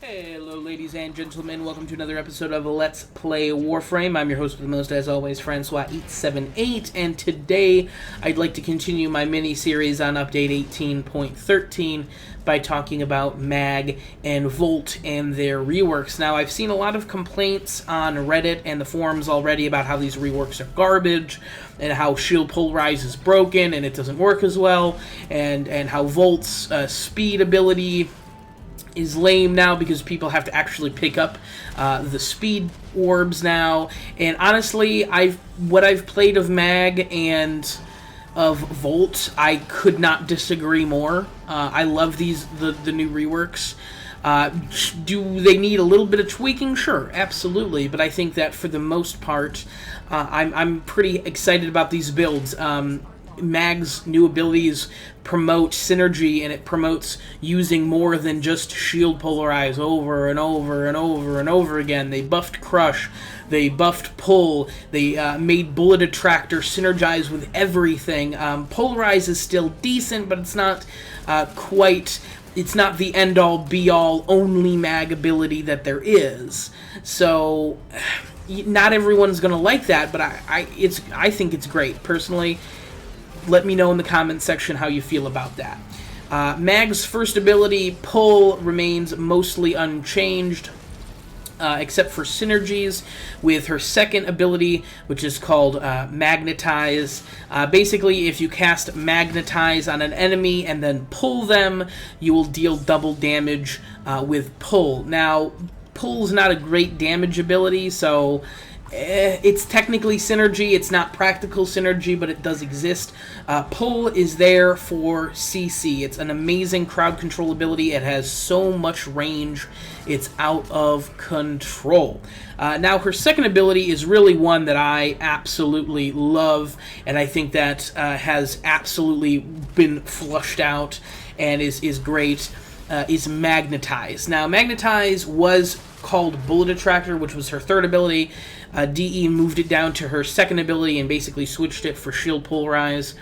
Hello, ladies and gentlemen. Welcome to another episode of Let's Play Warframe. I'm your host with the most, as always, Francois878, and today I'd like to continue my mini-series on Update 18.13 by talking about Mag and Volt and their reworks. Now, I've seen a lot of complaints on Reddit and the forums already about how these reworks are garbage, and how Shield Polarize is broken and it doesn't work as well, and how Volt's speed ability is lame now because people have to actually pick up the speed orbs now. And honestly, what I've played of Mag and of Volt, I could not disagree more. I love the new reworks. Do they need a little bit of tweaking? Sure, absolutely. But I think that for the most part, I'm pretty excited about these builds. Mag's new abilities promote synergy, and it promotes using more than just Shield Polarize over and over and over and over again. They buffed Crush, they buffed Pull, they made Bullet Attractor synergize with everything. Polarize is still decent, but it's not it's not the end-all, be-all, only Mag ability that there is. So, not everyone's going to like that, but I think it's great, personally. Let me know in the comments section how you feel about that. Mag's first ability, Pull, remains mostly unchanged, except for synergies with her second ability, which is called Magnetize. Basically, if you cast Magnetize on an enemy and then pull them, you will deal double damage with Pull. Now, Pull's not a great damage ability, so it's technically synergy. It's not practical synergy, but it does exist. Pull is there for CC. It's an amazing crowd control ability. It has so much range. It's out of control. Now, her second ability is really one that I absolutely love, and I think that has absolutely been flushed out and is great, is Magnetize. Now, Magnetize was called Bullet Attractor, which was her third ability. DE moved it down to her second ability and basically switched it for Shield Polarize.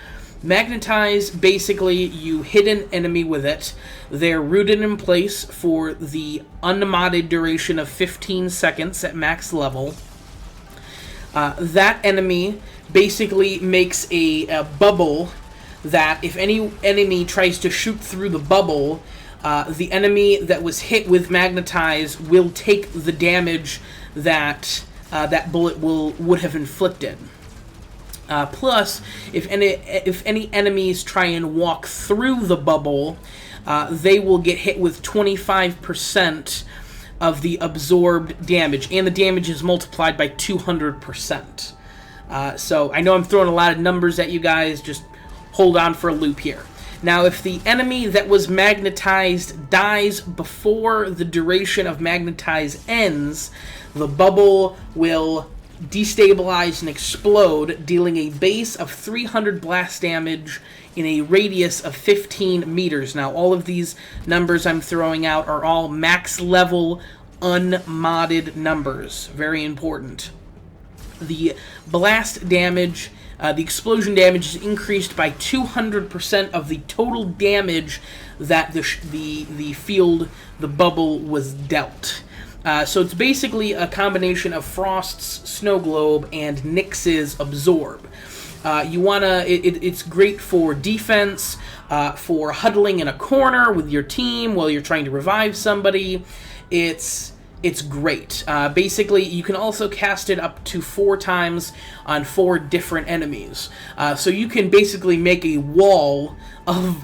Magnetize, basically, you hit an enemy with it. They're rooted in place for the unmodded duration of 15 seconds at max level. That enemy basically makes a bubble that if any enemy tries to shoot through the bubble, the enemy that was hit with Magnetize will take the damage that that bullet would have inflicted. Plus, if any enemies try and walk through the bubble, they will get hit with 25% of the absorbed damage, and the damage is multiplied by 200%. So I know I'm throwing a lot of numbers at you guys. Just hold on for a loop here. Now, if the enemy that was magnetized dies before the duration of Magnetize ends, the bubble will destabilize and explode, dealing a base of 300 blast damage in a radius of 15 meters. Now, all of these numbers I'm throwing out are all max level unmodded numbers. Very important. The blast damage, the explosion damage is increased by 200% of the total damage that the bubble was dealt. So it's basically a combination of Frost's Snow Globe and Nyx's Absorb. It's great for defense, for huddling in a corner with your team while you're trying to revive somebody. It's great. Basically, you can also cast it up to 4 times on 4 different enemies. So you can basically make a wall of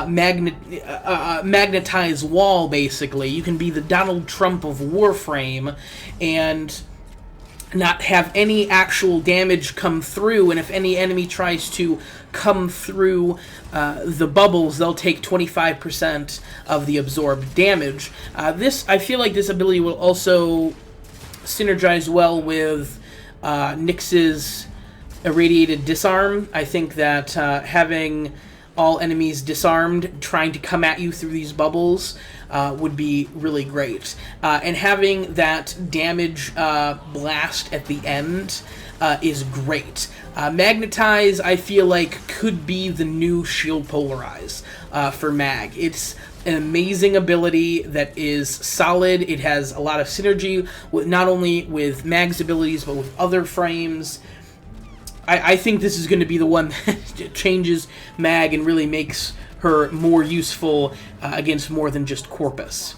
magnetize wall, basically. You can be the Donald Trump of Warframe and not have any actual damage come through, and if any enemy tries to come through the bubbles, they'll take 25% of the absorbed damage. I feel like this ability will also synergize well with Nyx's Irradiated Disarm. I think that having all enemies disarmed trying to come at you through these bubbles would be really great. And having that damage blast at the end is great. Magnetize, I feel like, could be the new Shield Polarize for Mag. It's an amazing ability that is solid. It has a lot of synergy, with, not only with Mag's abilities, but with other frames. I think this is going to be the one that changes Mag and really makes her more useful against more than just Corpus.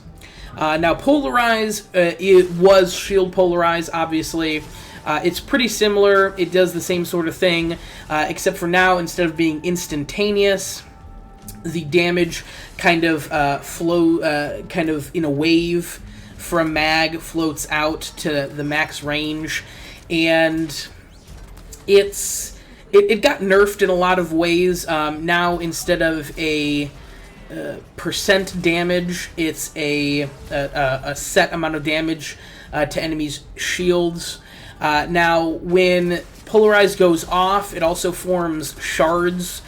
Now, Polarize, it was Shield Polarize, obviously. It's pretty similar. It does the same sort of thing, except for now, instead of being instantaneous, the damage kind of kind of in a wave from Mag floats out to the max range, and it got nerfed in a lot of ways. Now, instead of a percent damage, it's a set amount of damage to enemies' shields. Now, when Polarize goes off, it also forms shards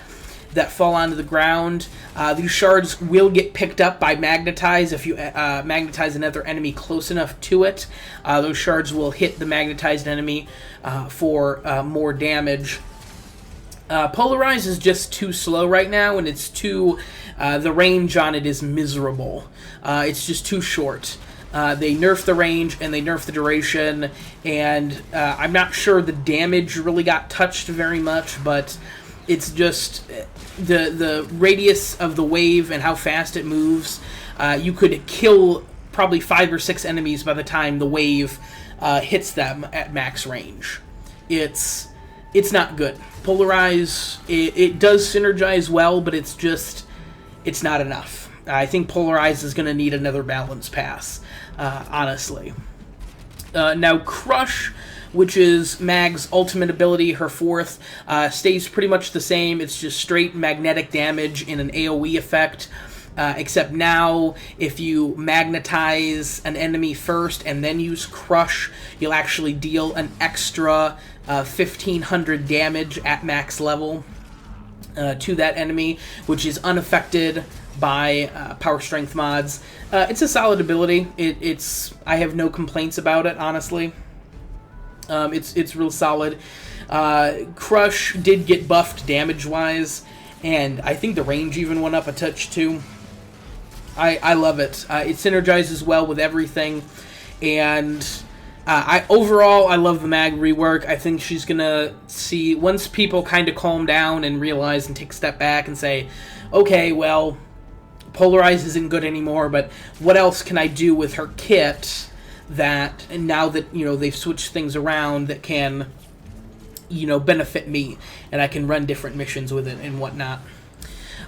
that fall onto the ground. These shards will get picked up by Magnetize if you magnetize another enemy close enough to it. Those shards will hit the magnetized enemy for more damage. Polarize is just too slow right now, and it's too... the range on it is miserable. It's just too short. They nerf the range and they nerf the duration, and I'm not sure the damage really got touched very much, but it's just the radius of the wave and how fast it moves. You could kill probably 5 or 6 enemies by the time the wave hits them at max range. It's not good. Polarize, it does synergize well, but it's not enough. I think Polarize is going to need another balance pass, honestly. Now, Crush, which is Mag's ultimate ability, her fourth, stays pretty much the same. It's just straight magnetic damage in an AoE effect, except now if you magnetize an enemy first and then use Crush, you'll actually deal an extra 1,500 damage at max level to that enemy, which is unaffected by power strength mods. It's a solid ability. I have no complaints about it, honestly. It's real solid. Crush did get buffed damage-wise, and I think the range even went up a touch too. I love it. It synergizes well with everything, and overall I love the Mag rework. I think she's gonna see, once people kind of calm down and realize and take a step back and say, okay, well, Polarize isn't good anymore, but what else can I do with her kit that, and now that, they've switched things around, that can, benefit me, and I can run different missions with it and whatnot.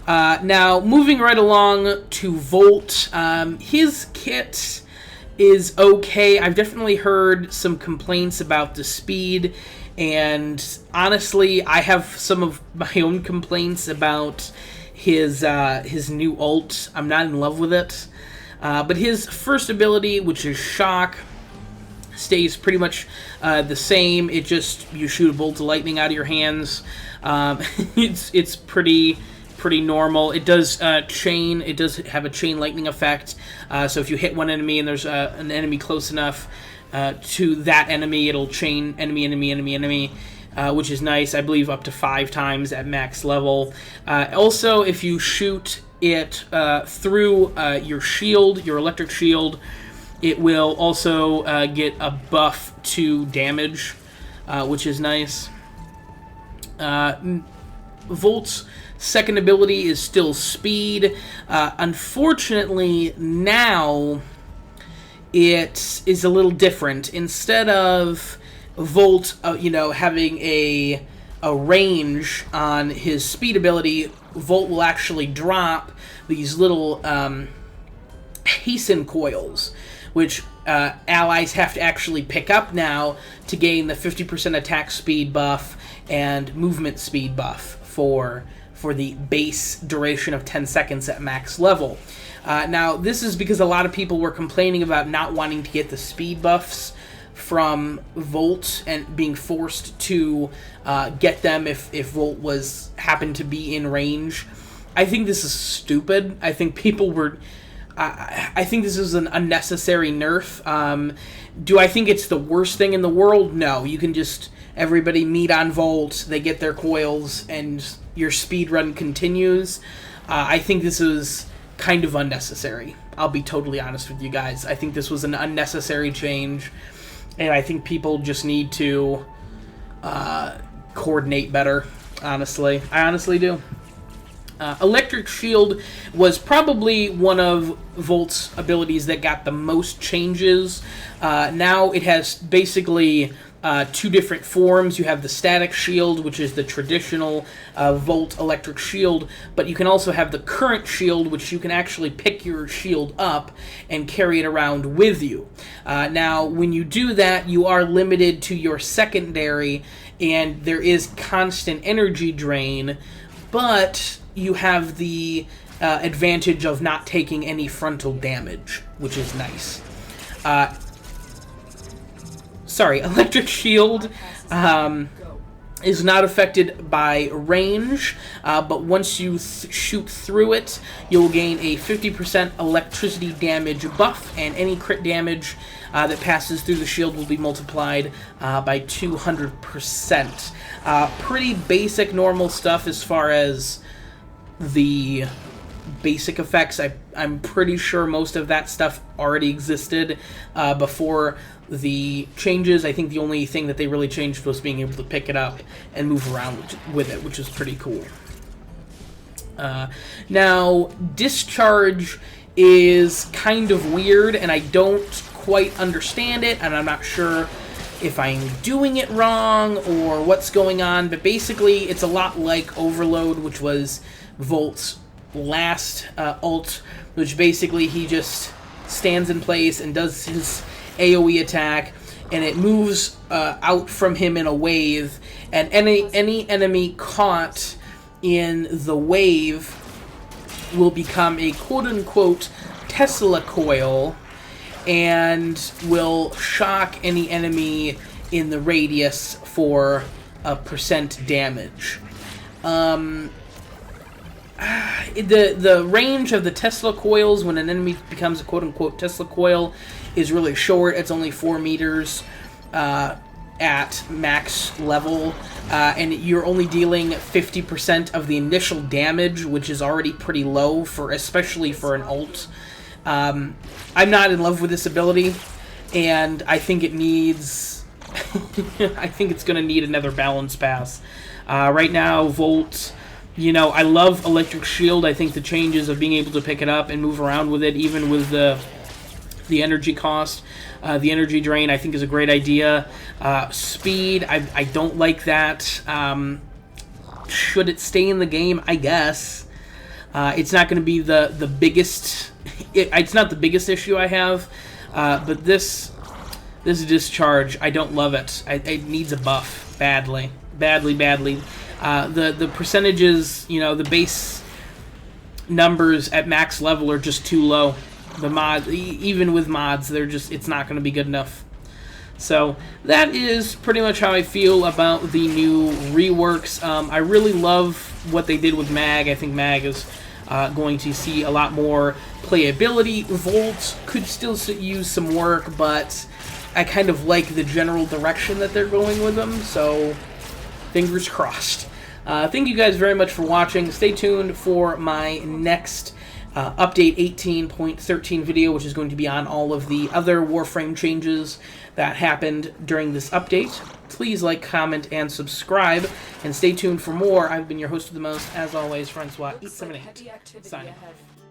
Now, moving right along to Volt, his kit is okay. I've definitely heard some complaints about the speed, and honestly, I have some of my own complaints about his new ult. I'm not in love with it. But his first ability, which is Shock, stays pretty much the same. It just, you shoot a bolt of lightning out of your hands. It's pretty normal. It does chain. It does have a chain lightning effect. So if you hit one enemy and there's an enemy close enough to that enemy, it'll chain enemy, which is nice. I believe up to 5 times at max level. Also, if you shoot it through your shield, your electric shield, it will also get a buff to damage, which is nice. Volt's second ability is still speed. Unfortunately, now it is a little different. Instead of Volt, having a range on his speed ability, Volt will actually drop these little hasten coils, which allies have to actually pick up now to gain the 50% attack speed buff and movement speed buff for the base duration of 10 seconds at max level. Now, this is because a lot of people were complaining about not wanting to get the speed buffs from Volt and being forced to get them if Volt happened to be in range. I think this is stupid. I think people were... I think this is an unnecessary nerf. Do I think it's the worst thing in the world? No. You can just... Everybody meet on Volt, they get their coils, and your speed run continues. I think this is kind of unnecessary. I'll be totally honest with you guys. I think this was an unnecessary change, and I think people just need to coordinate better, honestly. I honestly do. Electric Shield was probably one of Volt's abilities that got the most changes. Now it has basically... two different forms. You have the static shield, which is the traditional Volt electric shield, but you can also have the current shield, which you can actually pick your shield up and carry it around with you. Now, when you do that, you are limited to your secondary, and there is constant energy drain, but you have the advantage of not taking any frontal damage, which is nice. Electric Shield is not affected by range, but once you shoot through it, you'll gain a 50% electricity damage buff, and any crit damage that passes through the shield will be multiplied by 200%. Pretty basic, normal stuff as far as the basic effects. I'm pretty sure most of that stuff already existed before the changes. I think the only thing that they really changed was being able to pick it up and move around with it, which is pretty cool. Now, Discharge is kind of weird, and I don't quite understand it, and I'm not sure if I'm doing it wrong or what's going on, but basically it's a lot like Overload, which was Volt's last ult, which basically he just stands in place and does his AoE attack, and it moves out from him in a wave, and any enemy caught in the wave will become a quote-unquote Tesla coil and will shock any enemy in the radius for a % damage. The range of the Tesla coils when an enemy becomes a quote-unquote Tesla coil is really short. It's only 4 meters at max level, and you're only dealing 50% of the initial damage, which is already pretty low, especially for an ult. I'm not in love with this ability, and I think it needs... I think it's going to need another balance pass. Right now, Volt... I love Electric Shield. I think the changes of being able to pick it up and move around with it, even with the energy cost, the energy drain, I think is a great idea. Speed, I don't like that. Should it stay in the game? I guess. It's not going to be the biggest... It's not the biggest issue I have, but this Discharge, I don't love it. It needs a buff badly. Badly. The percentages, the base numbers at max level are just too low. The mod, even with mods, it's not going to be good enough. So that is pretty much how I feel about the new reworks. I really love what they did with Mag. I think Mag is going to see a lot more playability. Volt could still use some work, but I kind of like the general direction that they're going with them, so fingers crossed. Thank you guys very much for watching. Stay tuned for my next update 18.13 video, which is going to be on all of the other Warframe changes that happened during this update. Please like, comment, and subscribe, and stay tuned for more. I've been your host of the most, as always, Francois 878, signing off.